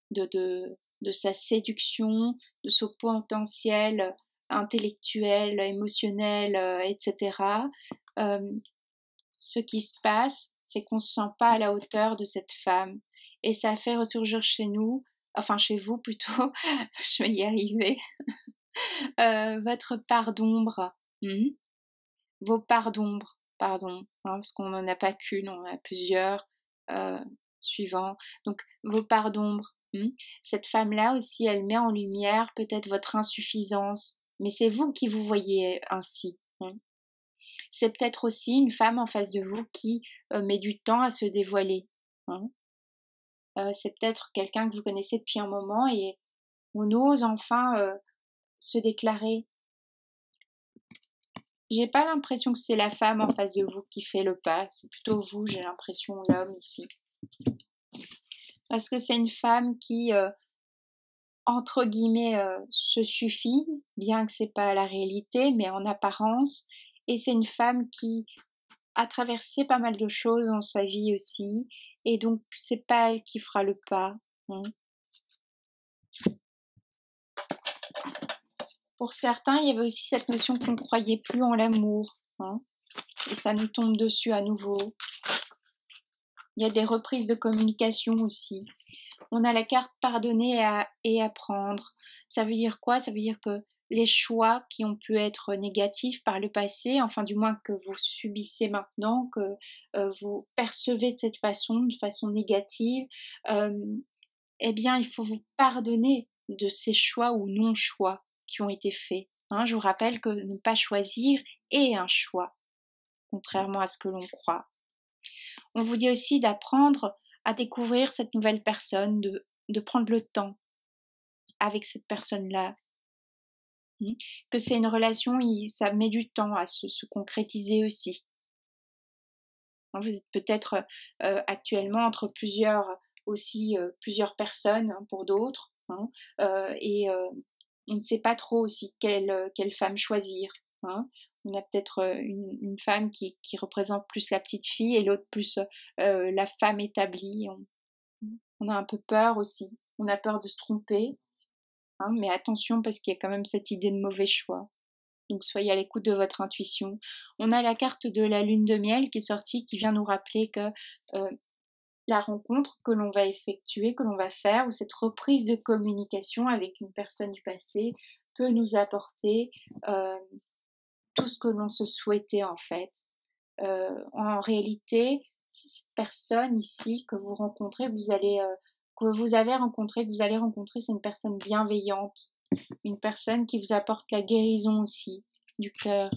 de sa séduction, de son potentiel intellectuel, émotionnel, etc. Ce qui se passe, c'est qu'on ne se sent pas à la hauteur de cette femme. Et ça a fait ressurgir chez nous, enfin chez vous plutôt, je vais y arriver, votre part d'ombre. Vos parts d'ombre, pardon, parce qu'on n'en a pas qu'une, on en a plusieurs, suivants. Donc, vos parts d'ombre. Cette femme-là aussi, elle met en lumière peut-être votre insuffisance, mais c'est vous qui vous voyez ainsi. C'est peut-être aussi une femme en face de vous qui met du temps à se dévoiler. C'est peut-être quelqu'un que vous connaissez depuis un moment et on ose enfin se déclarer. J'ai pas l'impression que c'est la femme en face de vous qui fait le pas, c'est plutôt vous, j'ai l'impression, l'homme ici. Parce que c'est une femme qui, entre guillemets, se suffit, bien que c'est pas la réalité, mais en apparence, et c'est une femme qui a traversé pas mal de choses dans sa vie aussi, et donc c'est pas elle qui fera le pas. Pour certains, il y avait aussi cette notion qu'on ne croyait plus en l'amour, et ça nous tombe dessus à nouveau. Il y a des reprises de communication aussi. On a la carte pardonner et apprendre. Ça veut dire quoi? Ça veut dire que les choix qui ont pu être négatifs par le passé, enfin du moins que vous subissez maintenant, que vous percevez de façon négative, eh bien il faut vous pardonner de ces choix ou non-choix qui ont été faits. Je vous rappelle que ne pas choisir est un choix, contrairement à ce que l'on croit. On vous dit aussi d'apprendre à découvrir cette nouvelle personne, de prendre le temps avec cette personne-là. Que c'est une relation, ça met du temps à se concrétiser aussi. Vous êtes peut-être actuellement entre plusieurs personnes pour d'autres, et on ne sait pas trop aussi quelle femme choisir. On a peut-être une femme qui représente plus la petite fille et l'autre plus la femme établie. On a un peu peur aussi. On a peur de se tromper. Hein, mais attention parce qu'il y a quand même cette idée de mauvais choix. Donc soyez à l'écoute de votre intuition. On a la carte de la lune de miel qui est sortie, qui vient nous rappeler que la rencontre que l'on va effectuer, que l'on va faire, ou cette reprise de communication avec une personne du passé peut nous apporter tout ce que l'on se souhaitait en fait. En réalité, cette personne ici que vous rencontrez, que vous avez rencontrée, que vous allez rencontrer, c'est une personne bienveillante, une personne qui vous apporte la guérison aussi du cœur.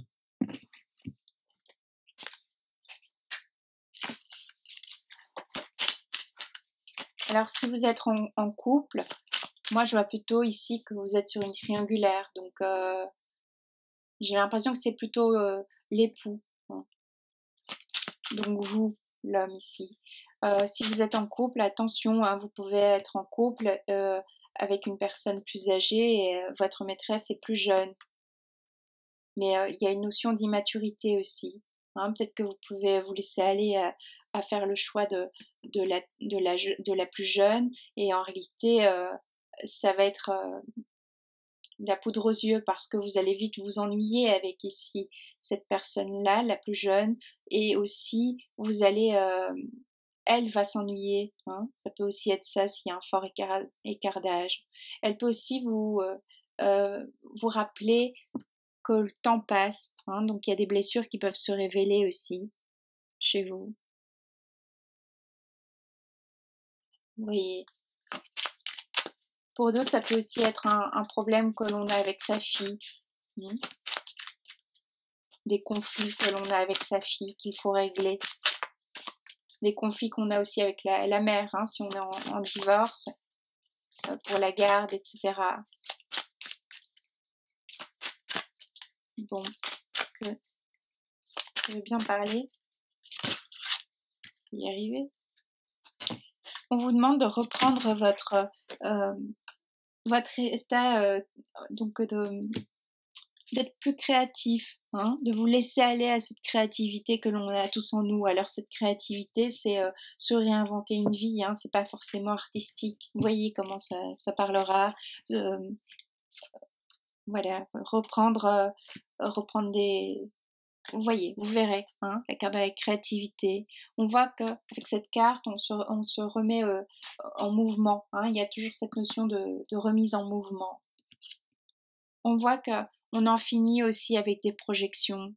Alors si vous êtes en couple, moi je vois plutôt ici que vous êtes sur une triangulaire, donc j'ai l'impression que c'est plutôt l'époux, hein. Donc vous, l'homme ici. Si vous êtes en couple, attention, hein, vous pouvez être en couple avec une personne plus âgée et votre maîtresse est plus jeune. Mais il y a une notion d'immaturité aussi. Hein, peut-être que vous pouvez vous laisser aller à faire le choix de la plus jeune et en réalité ça va être de la poudre aux yeux parce que vous allez vite vous ennuyer avec ici cette personne-là, la plus jeune, et aussi vous allez elle va s'ennuyer, hein. Ça peut aussi être ça s'il y a un fort écart d'âge. Elle peut aussi vous rappeler que le temps passe, hein, donc il y a des blessures qui peuvent se révéler aussi chez vous. Vous voyez. Pour d'autres, ça peut aussi être un problème que l'on a avec sa fille. Des conflits que l'on a avec sa fille qu'il faut régler. Des conflits qu'on a aussi avec la mère, hein, si on est en divorce, pour la garde, etc. Bon, est-ce que je veux bien parler? Y arriver. On vous demande de reprendre votre état, donc d'être plus créatif, hein, de vous laisser aller à cette créativité que l'on a tous en nous. Alors cette créativité, c'est se réinventer une vie, hein, c'est pas forcément artistique. Vous voyez comment ça parlera. Voilà, reprendre des... Vous voyez, vous verrez, hein, la carte de la créativité. On voit qu'avec cette carte, on se remet en mouvement. Hein, il y a toujours cette notion de remise en mouvement. On voit qu'on en finit aussi avec des projections.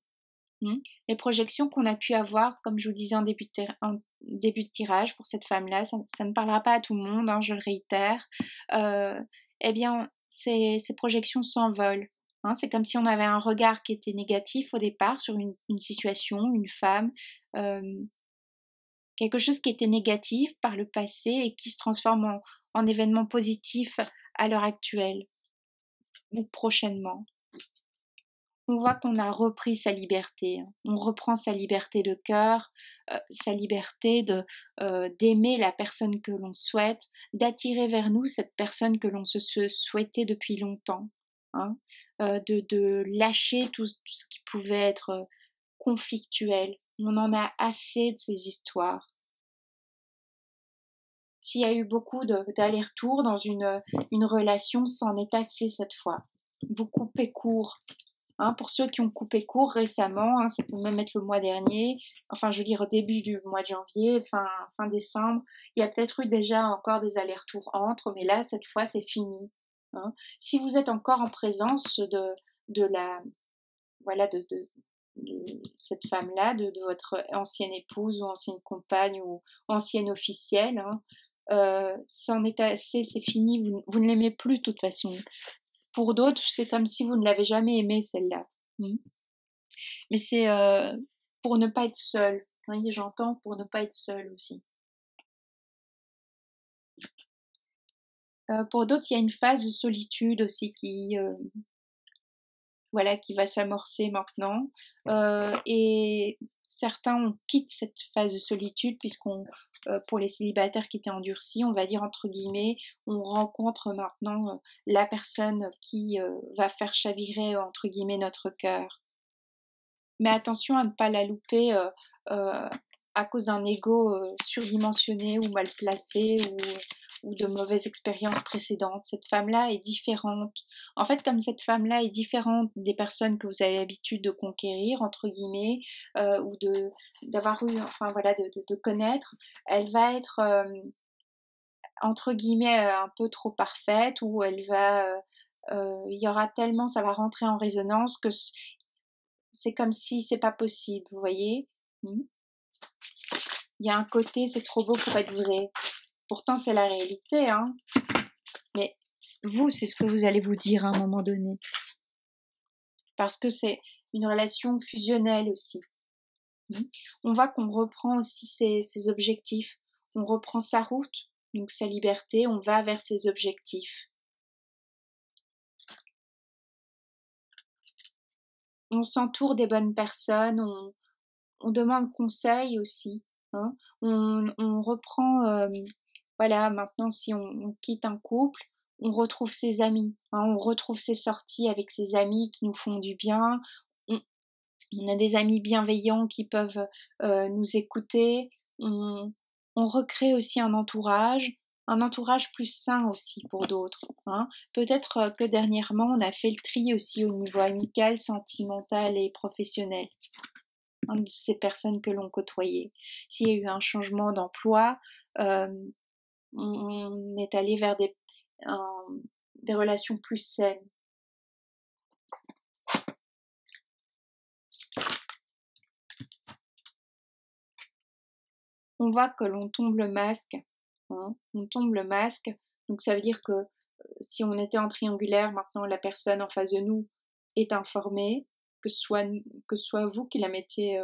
Les projections qu'on a pu avoir, comme je vous disais en début de tirage pour cette femme-là, ça ne parlera pas à tout le monde, hein, je le réitère. Eh bien, ces projections s'envolent. Hein, c'est comme si on avait un regard qui était négatif au départ sur une situation, une femme, quelque chose qui était négatif par le passé et qui se transforme en événement positif à l'heure actuelle ou prochainement. On voit qu'on a repris sa liberté. On reprend sa liberté de cœur, sa liberté d'aimer la personne que l'on souhaite, d'attirer vers nous cette personne que l'on se souhaitait depuis longtemps, hein, de lâcher tout ce qui pouvait être conflictuel. On en a assez de ces histoires. S'il y a eu beaucoup d'allers-retours dans une relation, c'en est assez cette fois. Vous coupez court. Hein, pour ceux qui ont coupé court récemment, hein, ça peut même être le mois dernier, enfin je veux dire au début du mois de janvier, fin décembre, il y a peut-être eu déjà encore des allers-retours entre, mais là cette fois c'est fini. Hein. Si vous êtes encore en présence de cette femme-là, de votre ancienne épouse ou ancienne compagne ou ancienne officielle, hein, c'en est assez, c'est fini, vous ne l'aimez plus de toute façon. Pour d'autres, c'est comme si vous ne l'avez jamais aimée, celle-là. Mais c'est pour ne pas être seul. Hein, j'entends pour ne pas être seul aussi. Pour d'autres, il y a une phase de solitude aussi qui va s'amorcer maintenant. Et certains quittent cette phase de solitude puisqu'on, pour les célibataires qui étaient endurcis, on va dire entre guillemets, on rencontre maintenant la personne qui va faire chavirer entre guillemets notre cœur. Mais attention à ne pas la louper à cause d'un ego surdimensionné ou mal placé ou ou de mauvaises expériences précédentes. Cette femme-là est différente. En fait, comme cette femme-là est différente des personnes que vous avez l'habitude de conquérir, entre guillemets, ou d'avoir eu, enfin voilà, de connaître, elle va être entre guillemets un peu trop parfaite, ou elle va il y aura tellement, ça va rentrer en résonance que c'est comme si c'est pas possible, vous voyez. Il y a un côté, c'est trop beau pour être vrai. Pourtant, c'est la réalité, hein. Mais vous, c'est ce que vous allez vous dire à un moment donné. Parce que c'est une relation fusionnelle aussi. On voit qu'on reprend aussi ses objectifs. On reprend sa route, donc sa liberté, on va vers ses objectifs. On s'entoure des bonnes personnes, on demande conseil aussi. Hein. On reprend, voilà, maintenant si on quitte un couple, on retrouve ses amis, hein, on retrouve ses sorties avec ses amis qui nous font du bien. On a des amis bienveillants qui peuvent nous écouter. On recrée aussi un entourage plus sain aussi pour d'autres. Hein. Peut-être que dernièrement, on a fait le tri aussi au niveau amical, sentimental et professionnel, hein, de ces personnes que l'on côtoyait. S'il y a eu un changement d'emploi, on est allé vers des relations plus saines. On voit que l'on tombe le masque, hein, on tombe le masque, donc ça veut dire que si on était en triangulaire, maintenant la personne en face de nous est informée, que ce soit vous qui la mettiez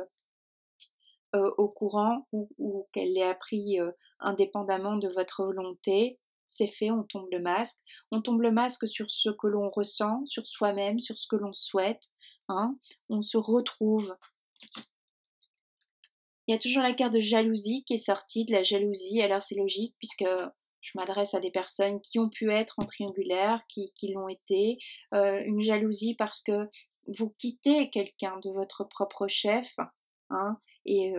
au courant ou qu'elle l'ait appris indépendamment de votre volonté, c'est fait, on tombe le masque. On tombe le masque sur ce que l'on ressent, sur soi-même, sur ce que l'on souhaite. Hein. On se retrouve. Il y a toujours la carte de jalousie qui est sortie, de la jalousie. Alors c'est logique puisque je m'adresse à des personnes qui ont pu être en triangulaire, qui l'ont été. Une jalousie parce que vous quittez quelqu'un de votre propre chef. Hein, et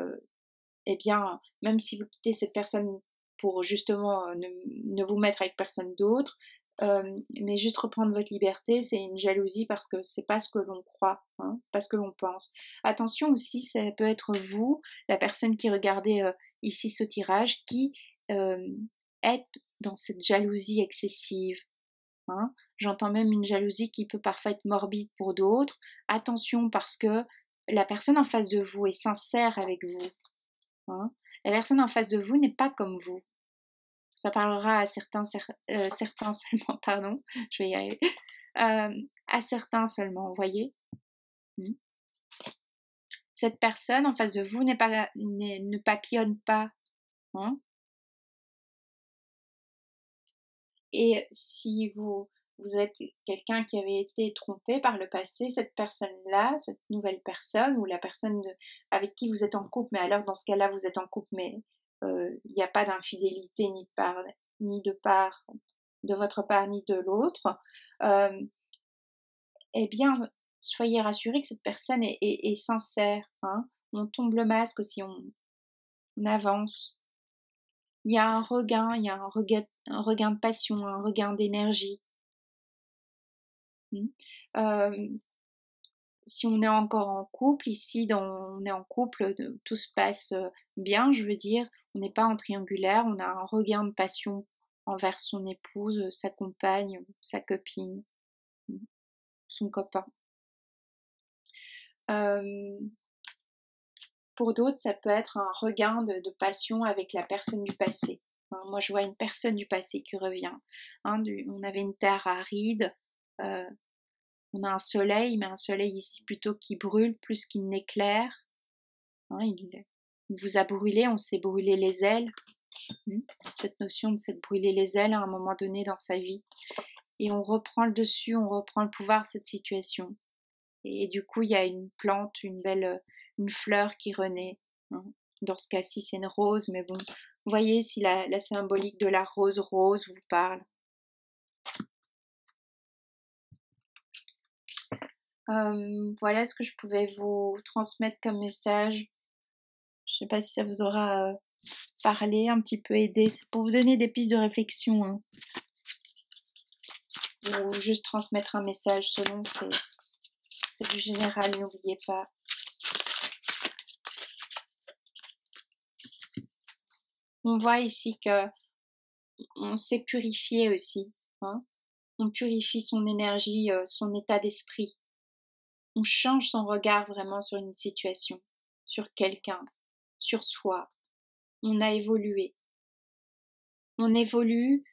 eh bien, même si vous quittez cette personne pour justement ne vous mettre avec personne d'autre, mais juste reprendre votre liberté, c'est une jalousie parce que c'est pas ce que l'on croit, hein, pas ce que l'on pense. Attention aussi, ça peut être vous, la personne qui regardait ici ce tirage, qui est dans cette jalousie excessive. Hein. J'entends même une jalousie qui peut parfois être morbide pour d'autres. Attention parce que la personne en face de vous est sincère avec vous. Hein. La personne en face de vous n'est pas comme vous. Ça parlera à certains seulement, pardon, je vais y arriver. À certains seulement, vous voyez. Cette personne en face de vous ne papillonne pas. Hein. Et si vous êtes quelqu'un qui avait été trompé par le passé, cette personne-là, cette nouvelle personne, ou la personne avec qui vous êtes en couple, mais alors dans ce cas-là, vous êtes en couple, mais il n'y a pas d'infidélité ni de votre part, ni de l'autre, eh bien, soyez rassurés que cette personne est sincère. Hein. On tombe le masque si on avance. Il y a un regain, de passion, un regain d'énergie. Si on est encore en couple, ici, on est en couple, tout se passe bien, je veux dire, on n'est pas en triangulaire, on a un regain de passion envers son épouse, sa compagne, sa copine, son copain. Pour d'autres, ça peut être un regain de passion avec la personne du passé. Hein, moi, je vois une personne du passé qui revient. Hein, on avait une terre aride, on a un soleil, mais un soleil ici plutôt qui brûle plus qu'il n'éclaire. Hein, il vous a brûlé, on s'est brûlé les ailes. Cette notion de s'être brûlé les ailes à un moment donné dans sa vie. Et on reprend le dessus, on reprend le pouvoir de cette situation. Et du coup, il y a une plante, une fleur qui renaît. Hein. Dans ce cas-ci, c'est une rose, mais bon, vous voyez si la symbolique de la rose vous parle. Voilà ce que je pouvais vous transmettre comme message. Je ne sais pas si ça vous aura parler, un petit peu aider. C'est pour vous donner des pistes de réflexion, hein. Ou juste transmettre un message selon, c'est du général, n'oubliez pas. On voit ici que on s'est purifié aussi, hein. On purifie son énergie, son état d'esprit. On change son regard vraiment sur une situation, sur quelqu'un, sur soi. On a évolué. On évolue,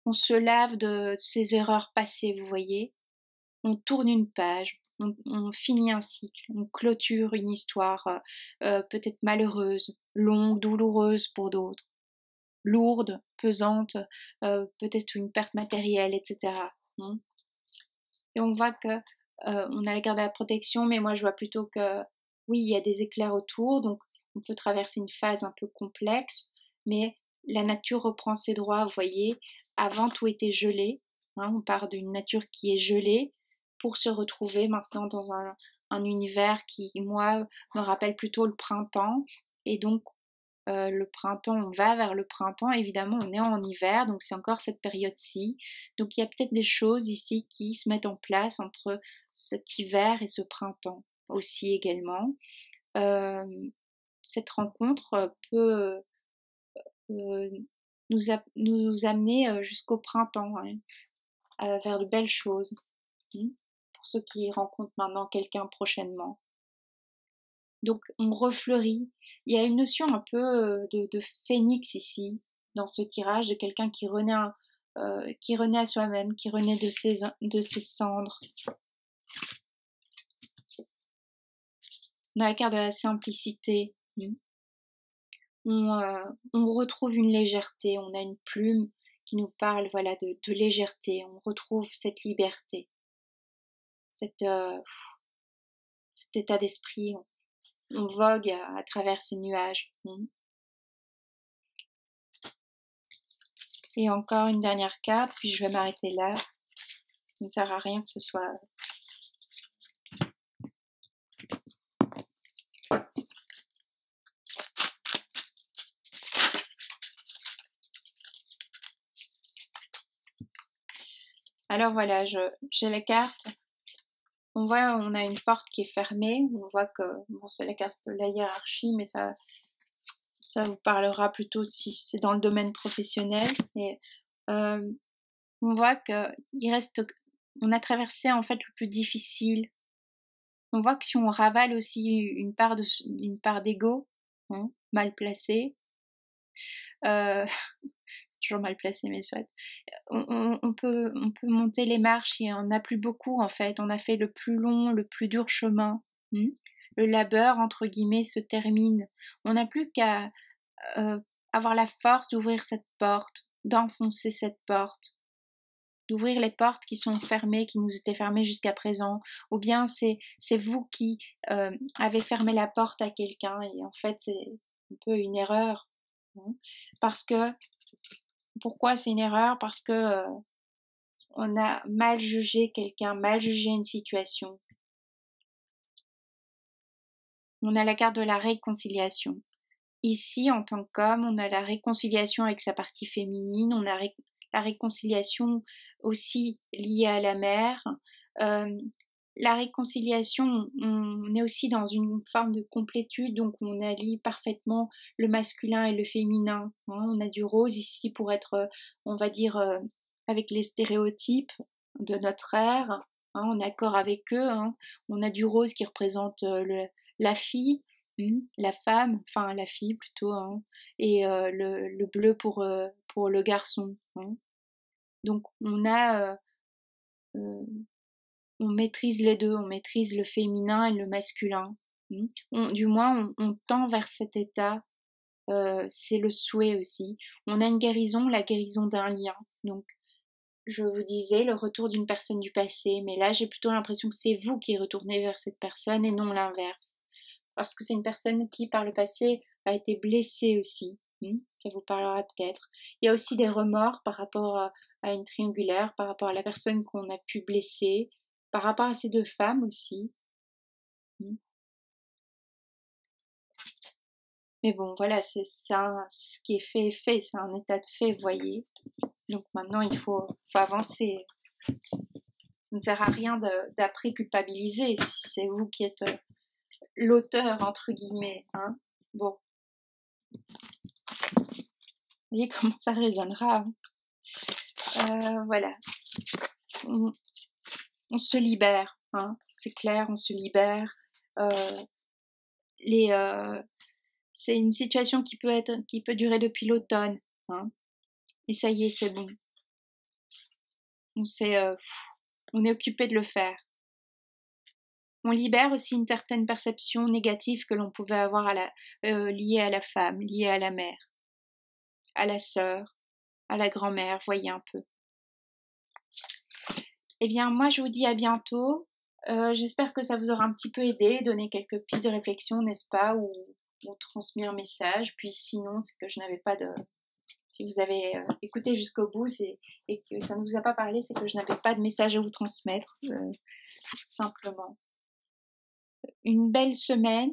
on se lave de ses erreurs passées, vous voyez. On tourne une page, on finit un cycle, on clôture une histoire peut-être malheureuse, longue, douloureuse pour d'autres, lourde, pesante, peut-être une perte matérielle, etc. Et on voit que on a la carte de la protection, mais moi je vois plutôt que oui, il y a des éclairs autour, donc on peut traverser une phase un peu complexe, mais la nature reprend ses droits, vous voyez. Avant tout était gelé, hein, on part d'une nature qui est gelée pour se retrouver maintenant dans un univers qui, moi, me rappelle plutôt le printemps, et donc le printemps, on va vers le printemps, évidemment on est en hiver, donc c'est encore cette période-ci. Donc il y a peut-être des choses ici qui se mettent en place entre cet hiver et ce printemps aussi également. Euh, cette rencontre peut nous amener jusqu'au printemps, hein, vers de belles choses, hein, pour ceux qui rencontrent maintenant quelqu'un prochainement. Donc on refleurit. Il y a une notion un peu de phénix ici, dans ce tirage, de quelqu'un qui renaît à soi-même, qui renaît de ses cendres. On a la carte de la simplicité. On retrouve une légèreté, on a une plume qui nous parle, voilà, de légèreté. On retrouve cette liberté, cet état d'esprit. On vogue à travers ces nuages. Et encore une dernière carte, puis je vais m'arrêter là. Ça ne sert à rien que ce soit... Alors voilà, j'ai la carte. On voit, on a une porte qui est fermée. On voit que, bon, c'est la carte de la hiérarchie, mais ça vous parlera plutôt si c'est dans le domaine professionnel. Mais on voit on a traversé en fait le plus difficile. On voit que si on ravale aussi une part d'ego, hein, mal placée, toujours mal placé, mais soit. On peut monter les marches et on n'a plus beaucoup en fait. On a fait le plus long, le plus dur chemin. Le labeur, entre guillemets, se termine. On n'a plus qu'à avoir la force d'ouvrir cette porte, d'enfoncer cette porte, d'ouvrir les portes qui sont fermées, qui nous étaient fermées jusqu'à présent, ou bien c'est vous qui avez fermé la porte à quelqu'un et en fait c'est un peu une erreur. Parce que, pourquoi c'est une erreur? Parce que on a mal jugé quelqu'un, mal jugé une situation. On a la carte de la réconciliation. Ici, en tant qu'homme, on a la réconciliation avec sa partie féminine, on a la réconciliation aussi liée à la mère. La réconciliation, on est aussi dans une forme de complétude, donc on allie parfaitement le masculin et le féminin. On a du rose ici pour être, on va dire, avec les stéréotypes de notre ère, en accord avec eux. On a du rose qui représente la fille, la femme, enfin la fille plutôt, et le bleu pour le garçon. Donc on maîtrise les deux, on maîtrise le féminin et le masculin. Du moins, on tend vers cet état, c'est le souhait aussi. On a une guérison, la guérison d'un lien. Donc, je vous disais, le retour d'une personne du passé, mais là, j'ai plutôt l'impression que c'est vous qui retournez vers cette personne et non l'inverse. Parce que c'est une personne qui, par le passé, a été blessée aussi. Ça vous parlera peut-être. Il y a aussi des remords par rapport à une triangulaire, par rapport à la personne qu'on a pu blesser, par rapport à ces deux femmes aussi. Mais bon, voilà, ce qui est fait est fait, c'est un état de fait, voyez. Donc maintenant, il faut avancer. Ça ne sert à rien d'après culpabiliser si c'est vous qui êtes l'auteur, entre guillemets. Hein. Bon. Vous voyez comment ça résonnera. Voilà. On se libère. Hein. C'est clair, on se libère. C'est une situation qui peut durer depuis l'automne. Hein. Et ça y est, c'est bon. On est occupé de le faire. On libère aussi une certaine perception négative que l'on pouvait avoir liée à la femme, liée à la mère, à la sœur, à la grand-mère, voyez un peu. Eh bien, moi, je vous dis à bientôt. J'espère que ça vous aura un petit peu aidé, donné quelques pistes de réflexion, n'est-ce pas, ou transmis un message. Puis sinon, c'est que je n'avais pas de... Si vous avez écouté jusqu'au bout et que ça ne vous a pas parlé, c'est que je n'avais pas de message à vous transmettre, simplement. Une belle semaine.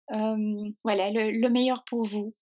Voilà, le meilleur pour vous.